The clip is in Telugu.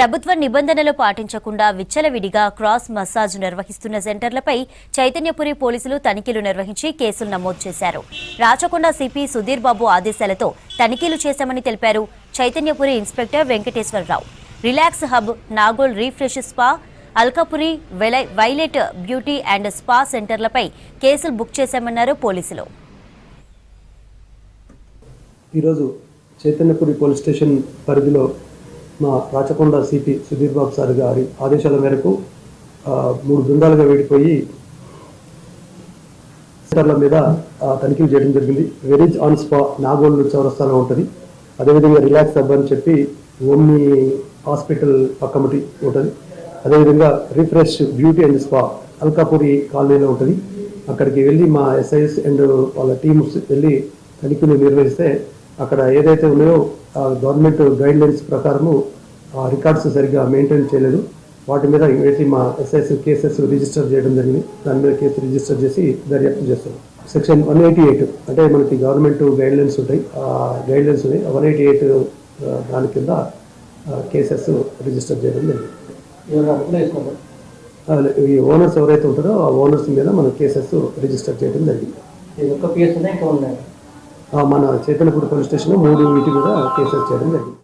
ప్రభుత్వ నిబంధనలు పాటించకుండా విచ్చలవిడిగా క్రాస్ మసాజ్ నిర్వహిస్తున్న సెంటర్లపై చైతన్యపురి పోలీసులు తనిఖీలు నిర్వహించి కేసులు నమోదు చేశారు. రాచకొండ సిపి సుధీర్ బాబు ఆదేశాలతో తనిఖీలు చేశామని తెలిపారు Chaitanyapuri inspector Venkateswara Rao. Relax hub, Nagole refresh spa, Alkapuri, violet beauty and spa సెంటర్లపై కేసులు బుక్ చేశామన్నారు పోలీసులు. ఈరోజు చైతన్యపురి పోలీస్ స్టేషన్ పరిధిలో మా రాచకొండ సిపి సుధీర్ బాబు సార్ గారి ఆదేశాల మేరకు 3 బృందాలుగా విడిపోయి సెంటర్ల మీద తనిఖీలు చేయడం జరిగింది. వెరీజ్ ఆన్ స్పా నాగోల్ చౌరస్తాలో ఉంటుంది. అదేవిధంగా రిలాక్స్ హబ్ అని చెప్పి ఓమ్ని హాస్పిటల్ పక్కమటి ఉంటుంది. అదేవిధంగా refresh beauty and spa Alkapuri కాలనీలో ఉంటుంది. అక్కడికి వెళ్ళి మా ఎస్ఐఎస్ అండ్ వాళ్ళ టీమ్స్ వెళ్ళి తనిఖీలు నిర్వహిస్తే అక్కడ ఏదైతే ఉన్నాయో గవర్నమెంట్ గైడ్ లైన్స్ ప్రకారము రికార్డ్స్ సరిగ్గా మెయింటైన్ చేయలేదు. వాటి మీద వేసి మా ఎస్ఐఎస్ కేసెస్ రిజిస్టర్ చేయడం జరిగింది. దాని మీద కేసు రిజిస్టర్ చేసి దర్యాప్తు చేస్తాం. సెక్షన్ 188 అంటే మనకి గవర్నమెంట్ గైడ్ లైన్స్ ఉంటాయి, గైడ్ లైన్స్ ఉన్నాయి. 188 దాని కింద కేసెస్ రిజిస్టర్ చేయడం జరిగింది. ఈ ఓనర్స్ ఎవరైతే ఉంటారో ఆ ఓనర్స్ మీద మనం కేసెస్ రిజిస్టర్ చేయడం జరిగింది. మన చైతన్యపురి పోలీస్ స్టేషన్లో 3 వీటి మీద కేసెస్ చేయడం జరిగింది.